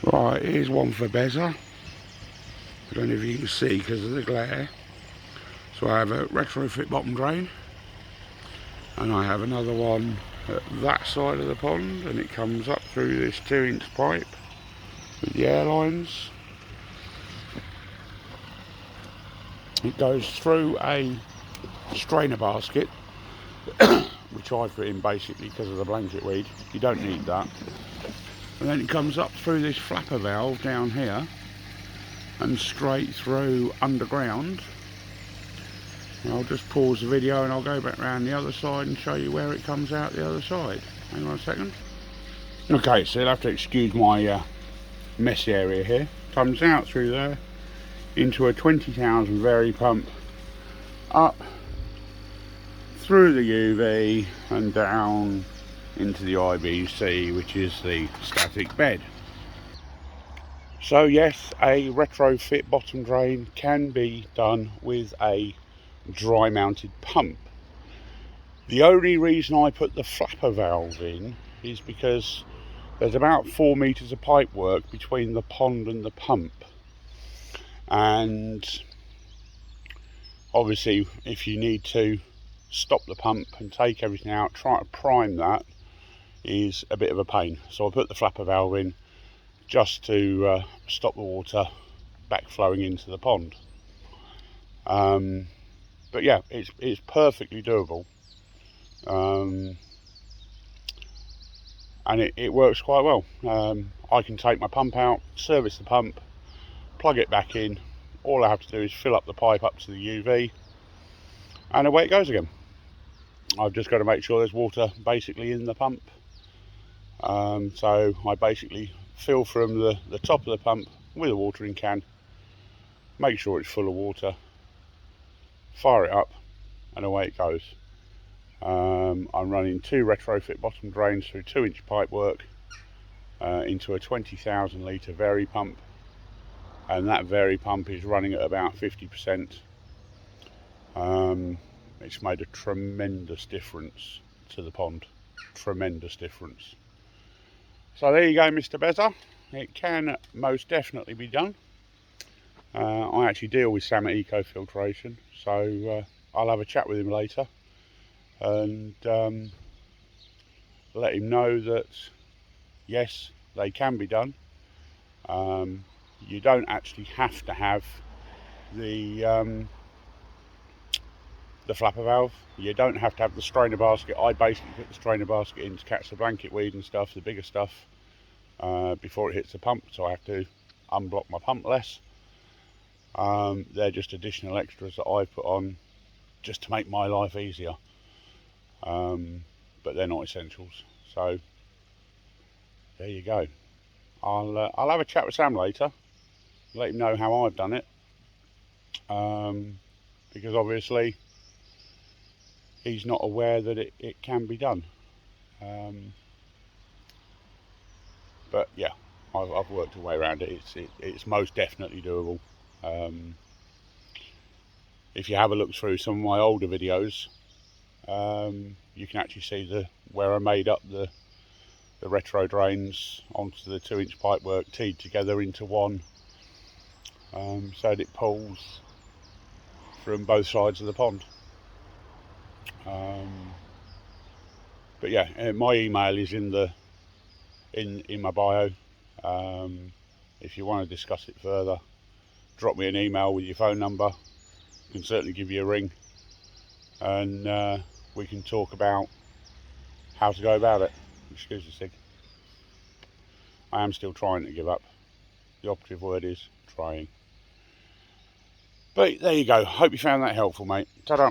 Right, here's one for Bezza. I don't know if you can see because of the glare. So I have a retrofit bottom drain, and I have another one at that side of the pond, and it comes up through this 2-inch pipe with the air lines. It goes through a strainer basket, which I put in basically because of the blanket weed. You don't need that. And then it comes up through this flapper valve down here and straight through underground. And I'll just pause the video and I'll go back around the other side and show you where it comes out the other side. Hang on a second. Okay, so you'll have to excuse my messy area here. Comes out through there into a 20,000 vari pump, up through the UV and down into the IBC, which is the static bed. So yes, a retrofit bottom drain can be done with a dry mounted pump. The only reason I put the flapper valve in is because there's about 4 meters of pipe work between the pond and the pump, and obviously if you need to stop the pump and take everything out, try to prime that is a bit of a pain. So I put the flapper valve in just to stop the water backflowing into the pond. But yeah, it's perfectly doable, and it works quite well. I can take my pump out, service the pump, plug it back in. All I have to do is fill up the pipe up to the UV, and away it goes again. I've just got to make sure there's water basically in the pump. So I basically fill from the top of the pump with a watering can, make sure it's full of water, fire it up, and away it goes. I'm running 2 retrofit bottom drains through 2-inch pipe work into a 20,000 litre vari pump, and that vari pump is running at about 50%. It's made a tremendous difference to the pond, tremendous difference. So there you go, Mr. Bezza. It can most definitely be done. I actually deal with salmon eco filtration, so I'll have a chat with him later and let him know that yes, they can be done. You don't actually have to have the flapper valve. You don't have to have the strainer basket. I basically put the strainer basket in to catch the blanket weed and stuff, the bigger stuff, before it hits the pump, so I have to unblock my pump less. They're just additional extras that I put on just to make my life easier, but they're not essentials. So there you go. I'll have a chat with Sam later, let him know how I've done it, because obviously he's not aware that it can be done. But yeah, I've worked a way around it. It's most definitely doable. If you have a look through some of my older videos, you can actually see where I made up the retro drains onto the 2-inch pipe work, teed together into one, so that it pulls from both sides of the pond. But yeah, my email is in my bio. If you want to discuss it further, drop me an email with your phone number. I can certainly give you a ring, and we can talk about how to go about it. Excuse the sig. I am still trying to give up. The operative word is trying. But there you go. Hope you found that helpful, mate. Ta-da.